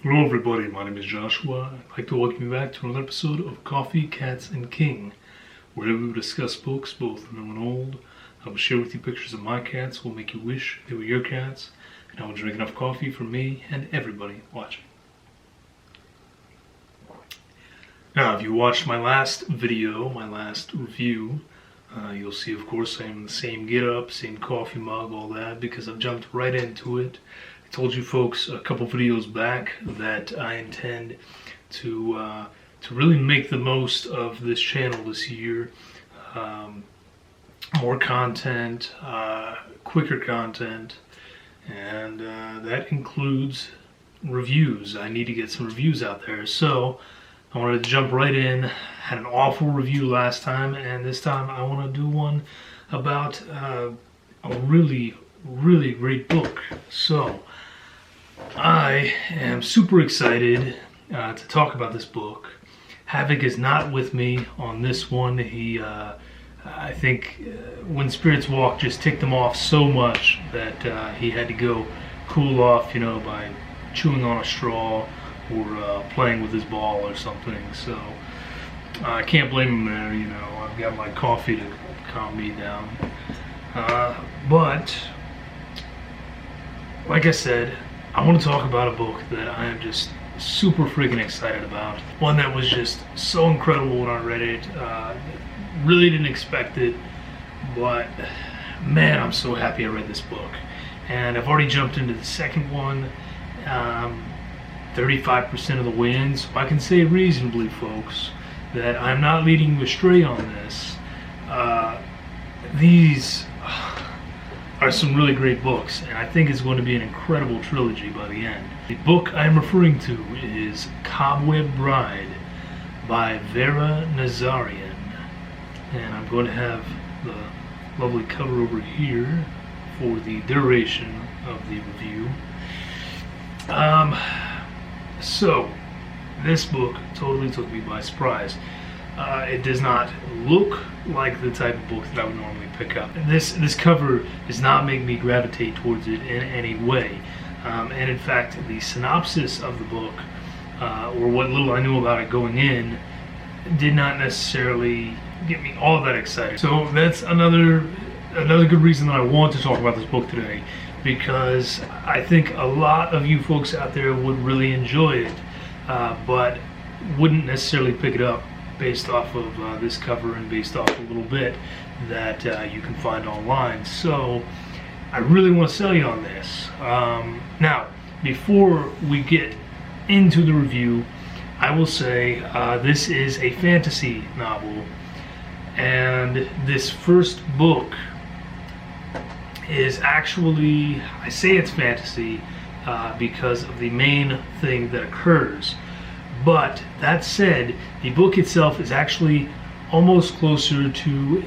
Hello everybody, my name is Joshua. I'd like to welcome you back to another episode of Coffee, Cats, and King, where we will discuss books, both new and old. I will share with you pictures of my cats, will make you wish they were your cats, and I will drink enough coffee for me and everybody watching. Now, if you watched my last video, my last review, you'll see, of course, I'm in the same get-up, same coffee mug, all that, because I've jumped right into it. I told you folks a couple videos back that I intend to really make the most of this channel this year. More content, quicker content, and that includes reviews. I need to get some reviews out there, so I wanted to jump right in. Had an awful review last time, and this time I want to do one about a really great book. So I am super excited to talk about this book. Havoc is not with me on this one. He, I think, when Spirits Walk just ticked him off so much that he had to go cool off, you know, by chewing on a straw or playing with his ball or something. So I can't blame him there, you know. I've got my coffee to calm me down. But like I said, I want to talk about a book that I am just super freaking excited about. One that was just so incredible when I read it. Really didn't expect it, but man, I'm so happy I read this book. And I've already jumped into the second one, 35% of the way in, so I can say reasonably, folks, that I'm not leading you astray on this. These are some really great books, and I think it's going to be an incredible trilogy by the end. The book I'm referring to is Cobweb Bride by Vera Nazarian, and I'm going to have the lovely cover over here for the duration of the review. So this book totally took me by surprise. It does not look like the type of book that I would normally pick up. This cover does not make me gravitate towards it in any way. And in fact, the synopsis of the book, or what little I knew about it going in, did not necessarily get me all that excited. So that's another good reason that I want to talk about this book today, because I think a lot of you folks out there would really enjoy it, but wouldn't necessarily pick it up based off of this cover and based off a little bit that you can find online. So I really want to sell you on this. Now, before we get into the review, I will say this is a fantasy novel, and this first book is actually, I say it's fantasy because of the main thing that occurs. But that said, the book itself is actually almost closer to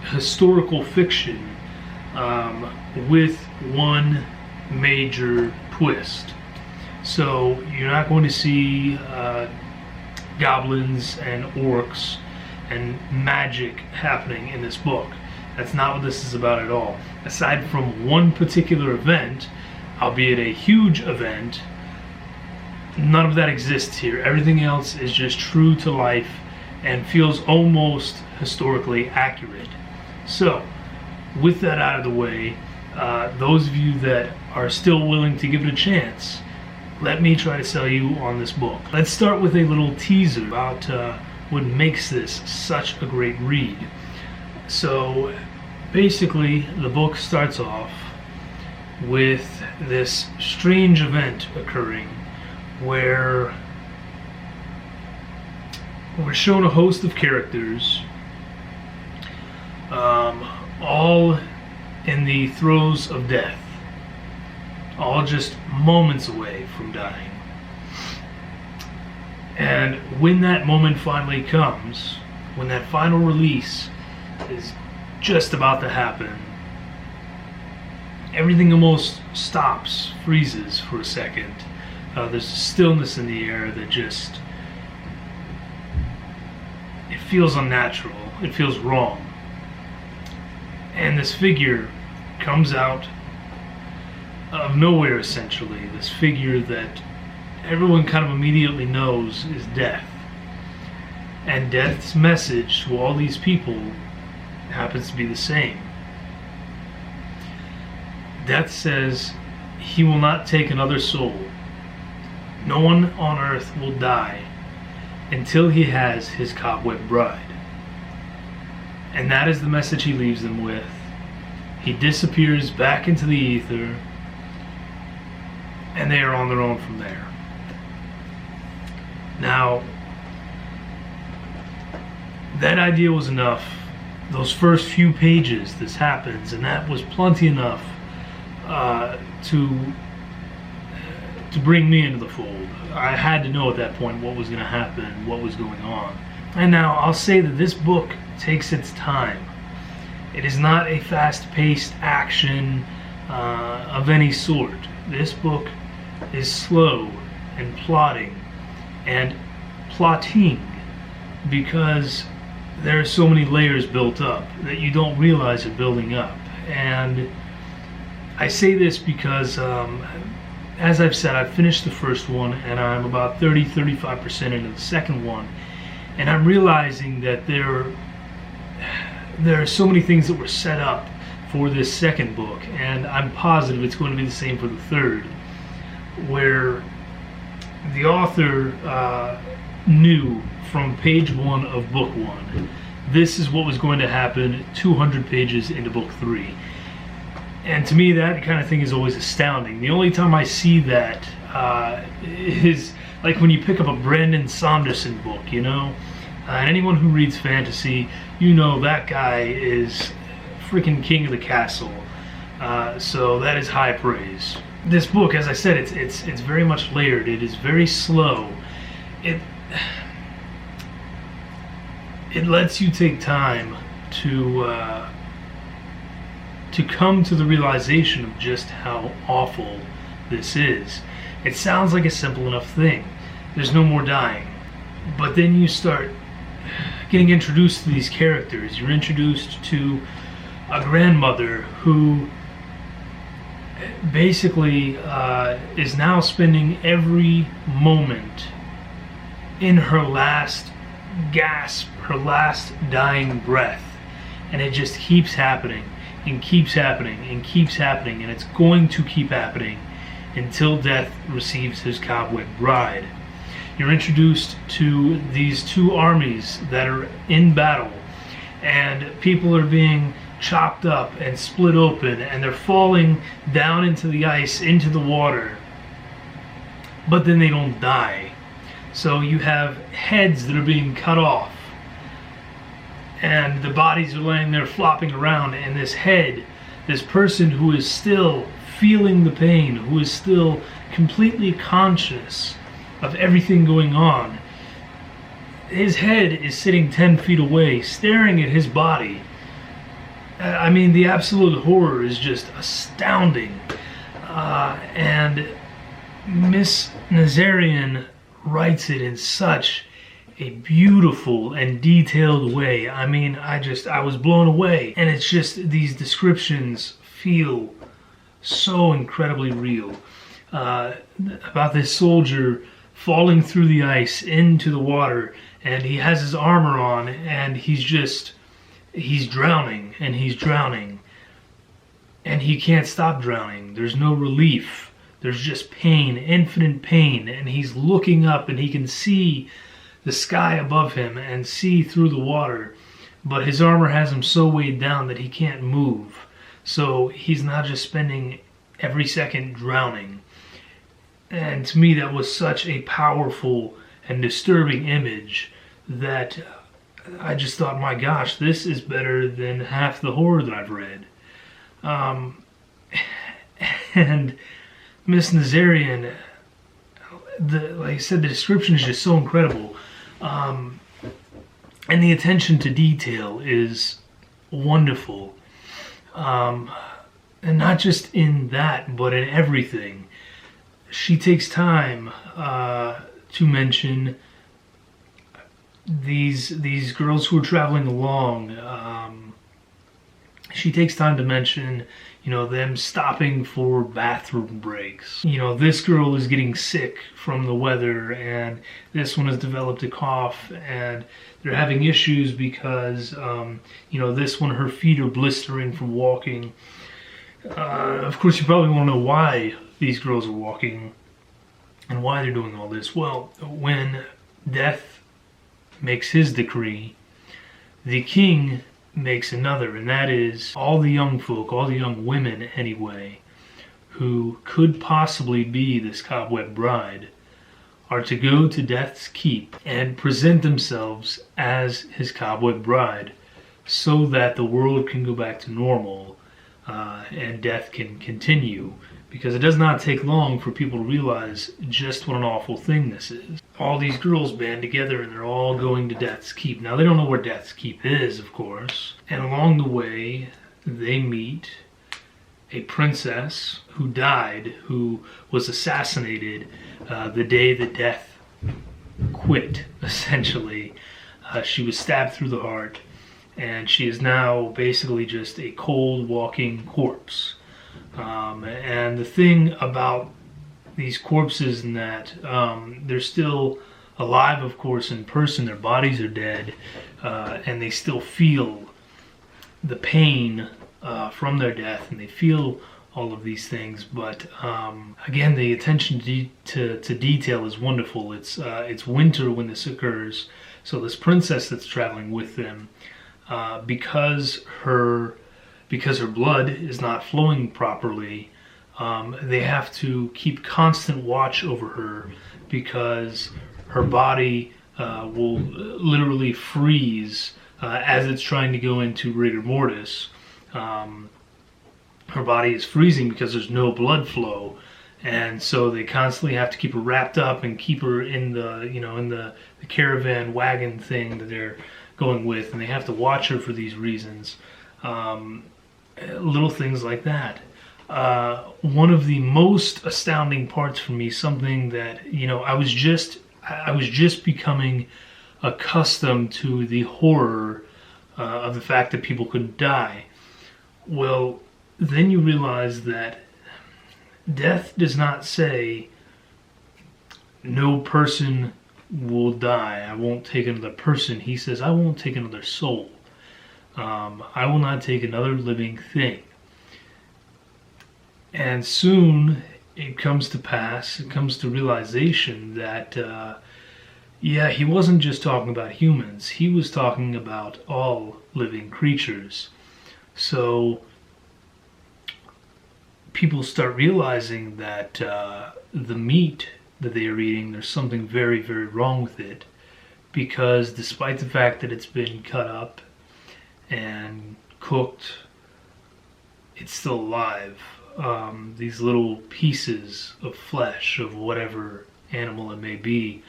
historical fiction, with one major twist. So you're not going to see goblins and orcs and magic happening in this book. That's not what this is about at all. Aside from one particular event, albeit a huge event, none of that exists here. Everything else is just true to life and feels almost historically accurate. So, with that out of the way, those of you that are still willing to give it a chance, let me try to sell you on this book. Let's start with a little teaser about what makes this such a great read. So, basically, the book starts off with this strange event occurring where we're shown a host of characters, all in the throes of death, all just moments away from dying. And when that moment finally comes, when that final release is just about to happen, everything almost stops, freezes for a second. There's a stillness in the air that just, it feels unnatural, it feels wrong. And this figure comes out of nowhere, essentially. This figure that everyone kind of immediately knows is death. And death's message to all these people happens to be the same. Death says he will not take another soul. No one on earth will die until he has his Cobweb bride. And that is the message he leaves them with. He disappears back into the ether, and they are on their own from there. Now, that idea was enough. Those first few pages, this happens, and that was plenty enough to bring me into the fold. I had to know at that point what was going to happen, what was going on. And now I'll say that this book takes its time. It is not a fast-paced action of any sort. This book is slow and plotting and plotting, because there are so many layers built up that you don't realize are building up. And I say this because, as I've said, I've finished the first one and I'm about 30-35% into the second one, and I'm realizing that there are so many things that were set up for this second book, and I'm positive it's going to be the same for the third, where the author knew from page 1 of book 1 this is what was going to happen 200 pages into book 3. And to me, that kind of thing is always astounding. The only time I see that is like when you pick up a Brandon Sanderson book, you know? And anyone who reads fantasy, you know that guy is freaking king of the castle. So that is high praise. This book, as I said, it's very much layered. It is very slow. It lets you take time to come to the realization of just how awful this is. It sounds like a simple enough thing. There's no more dying. But then you start getting introduced to these characters. You're introduced to a grandmother who basically is now spending every moment in her last gasp, her last dying breath. And it just keeps happening and keeps happening and keeps happening, and it's going to keep happening until death receives his Cobweb bride. You're introduced to these two armies that are in battle, and people are being chopped up and split open, and they're falling down into the ice, into the water, but then they don't die. So you have heads that are being cut off, and the bodies are laying there flopping around, and this head, this person who is still feeling the pain, who is still completely conscious of everything going on, his head is sitting 10 feet away, staring at his body. I mean, the absolute horror is just astounding. And Miss Nazarian writes it in such a beautiful and detailed way. I mean, I was blown away. And it's just, these descriptions feel so incredibly real. About this soldier falling through the ice into the water, and he has his armor on, and he's drowning, and he's drowning, and he can't stop drowning. There's no relief. There's just pain, infinite pain, and he's looking up, and he can see the sky above him and see through the water, but his armor has him so weighed down that he can't move. So he's not just spending every second drowning. And to me, that was such a powerful and disturbing image that I just thought, my gosh, this is better than half the horror that I've read. And Miss Nazarian, like I said, the description is just so incredible. And the attention to detail is wonderful. And not just in that, but in everything. She takes time to mention these girls who are traveling along. She takes time to mention, them stopping for bathroom breaks. This girl is getting sick from the weather, and this one has developed a cough, and they're having issues because, this one, her feet are blistering from walking. Of course, you probably want to know why these girls are walking and why they're doing all this. Well, when death makes his decree, the king makes another, and that is all the young folk, all the young women anyway, who could possibly be this Cobweb bride, are to go to Death's Keep and present themselves as his Cobweb bride, so that the world can go back to normal and death can continue. Because it does not take long for people to realize just what an awful thing this is. All these girls band together and they're all going to Death's Keep. Now, they don't know where Death's Keep is, of course. And along the way, they meet a princess who died, who was assassinated the day that Death quit, essentially. She was stabbed through the heart, and she is now basically just a cold walking corpse. And the thing about these corpses is that they're still alive, of course, in person. Their bodies are dead, and they still feel the pain from their death, and they feel all of these things. But again, the attention to detail is wonderful. It's winter when this occurs, so this princess that's traveling with them, because her blood is not flowing properly, they have to keep constant watch over her, because her body will literally freeze as it's trying to go into rigor mortis. Her body is freezing because there's no blood flow, and so they constantly have to keep her wrapped up and keep her in the caravan wagon thing that they're going with, and they have to watch her for these reasons. Little things like that. One of the most astounding parts for me, something that I was just becoming accustomed to the horror of the fact that people could die. Well, then you realize that death does not say no person will die. I won't take another person. He says I won't take another soul. I will not take another living thing. And soon it comes to pass, it comes to realization that, he wasn't just talking about humans, he was talking about all living creatures. So people start realizing that the meat that they are eating, there's something very, very wrong with it, because despite the fact that it's been cut up and cooked, it's still alive. These little pieces of flesh of whatever animal it may be,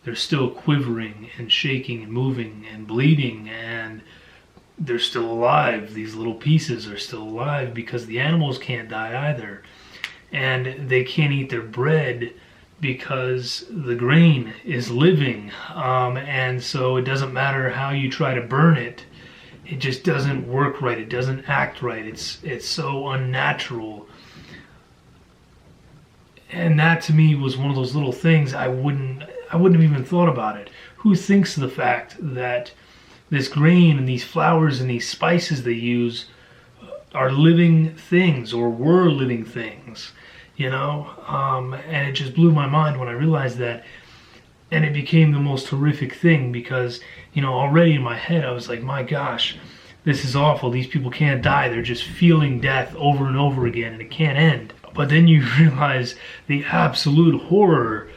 they're still quivering and shaking and moving and bleeding, and they're still alive. These little pieces are still alive because the animals can't die either. And they can't eat their bread because the grain is living. And so it doesn't matter how you try to burn it. It just doesn't work right. It doesn't act right. It's so unnatural. And that to me was one of those little things I wouldn't have even thought about it. Who thinks of the fact that this grain and these flours and these spices they use are living things, or were living things, and it just blew my mind when I realized that. And it became the most horrific thing because, already in my head I was like, my gosh, this is awful. These people can't die. They're just feeling death over and over again, and it can't end. But then you realize the absolute horror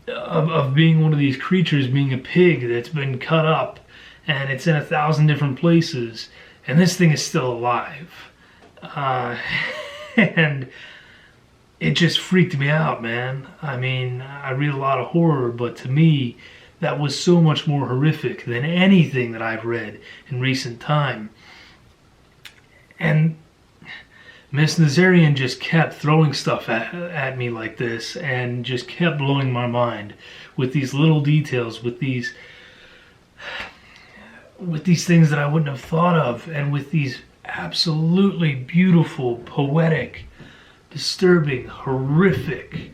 of being one of these creatures, being a pig that's been cut up, and it's in 1,000 different places, and this thing is still alive. And it just freaked me out, man. I mean, I read a lot of horror, but to me, that was so much more horrific than anything that I've read in recent time. And Miss Nazarian just kept throwing stuff at me like this, and just kept blowing my mind with these little details, with these things that I wouldn't have thought of, and with these absolutely beautiful, poetic, disturbing, horrific,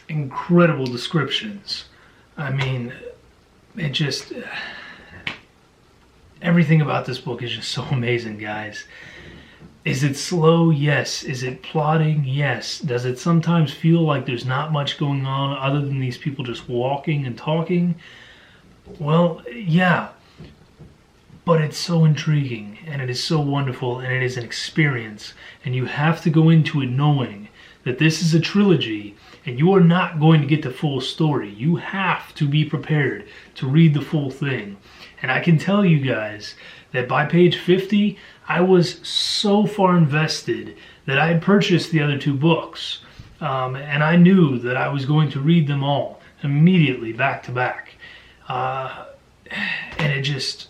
incredible descriptions. I mean, it just... everything about this book is just so amazing, guys. Is it slow? Yes. Is it plotting? Yes. Does it sometimes feel like there's not much going on other than these people just walking and talking? Well, yeah. But it's so intriguing, and it is so wonderful, and it is an experience. And you have to go into it knowing that this is a trilogy, and you are not going to get the full story. You have to be prepared to read the full thing. And I can tell you guys that by page 50, I was so far invested that I had purchased the other two books. And I knew that I was going to read them all immediately, back to back. And it just,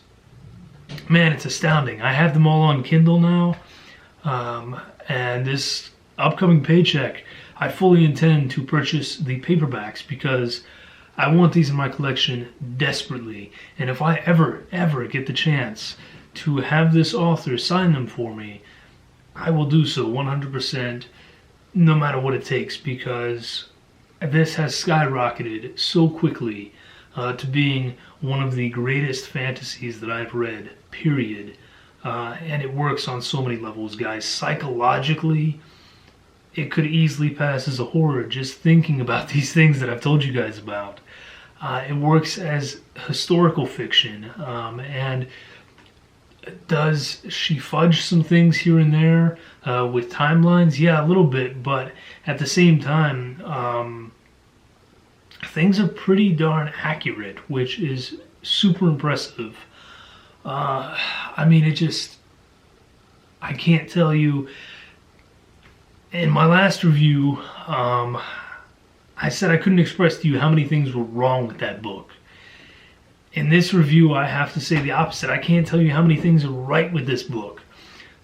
man, it's astounding. I have them all on Kindle now. And this upcoming paycheck, I fully intend to purchase the paperbacks because I want these in my collection desperately. And if I ever get the chance to have this author sign them for me, I will do so 100%, no matter what it takes, because this has skyrocketed so quickly to being one of the greatest fantasies that I've read, period. And it works on so many levels, guys. Psychologically, it could easily pass as a horror just thinking about these things that I've told you guys about. It works as historical fiction, and does she fudge some things here and there with timelines? Yeah, a little bit, but at the same time, things are pretty darn accurate, which is super impressive. I mean, it just, I can't tell you. In my last review, I said I couldn't express to you how many things were wrong with that book. In this review, I have to say the opposite. I can't tell you how many things are right with this book.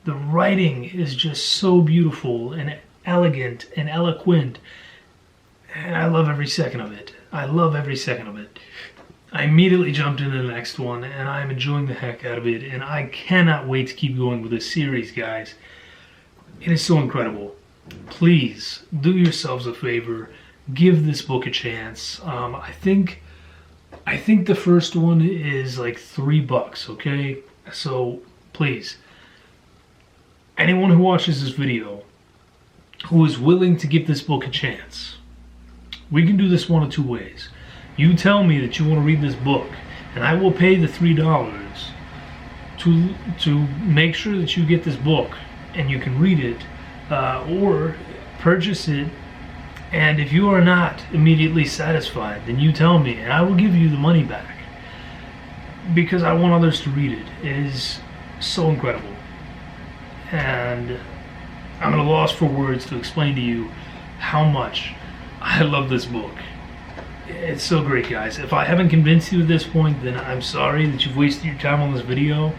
The writing is just so beautiful and elegant and eloquent, and I love every second of it. I love every second of it. I immediately jumped into the next one, and I'm enjoying the heck out of it, and I cannot wait to keep going with this series, guys. It is so incredible. Please, do yourselves a favor. Give this book a chance. I think the first one is like $3, okay? So, please, anyone who watches this video who is willing to give this book a chance, we can do this one of two ways. You tell me that you want to read this book, and I will pay the $3 to make sure that you get this book and you can read it, or purchase it. And if you are not immediately satisfied, then you tell me, and I will give you the money back, because I want others to read it. It is so incredible, and I'm at a loss for words to explain to you how much I love this book. It's so great, guys. If I haven't convinced you at this point, then I'm sorry that you've wasted your time on this video,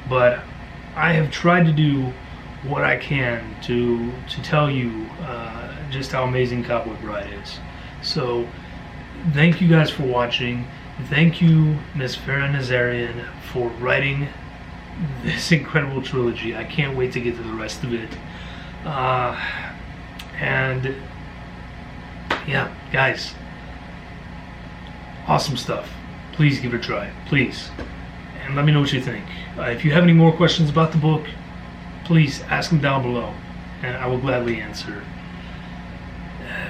but I have tried to do what I can to tell you just how amazing Cobweb Bride is. So, thank you guys for watching. Thank you, Miss Farah Nazarian, for writing this incredible trilogy. I can't wait to get to the rest of it. And yeah, guys, awesome stuff. Please give it a try, please, and let me know what you think. If you have any more questions about the book, please ask them down below, and I will gladly answer.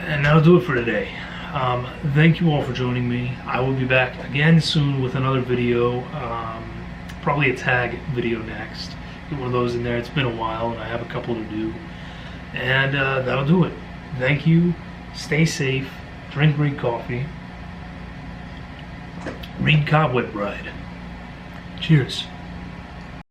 And that'll do it for today. Thank you all for joining me. I will be back again soon with another video, probably a tag video next. Get one of those in there. It's been a while, and I have a couple to do. And that'll do it. Thank you. Stay safe. Drink great coffee. Read Cobweb Bride. Cheers.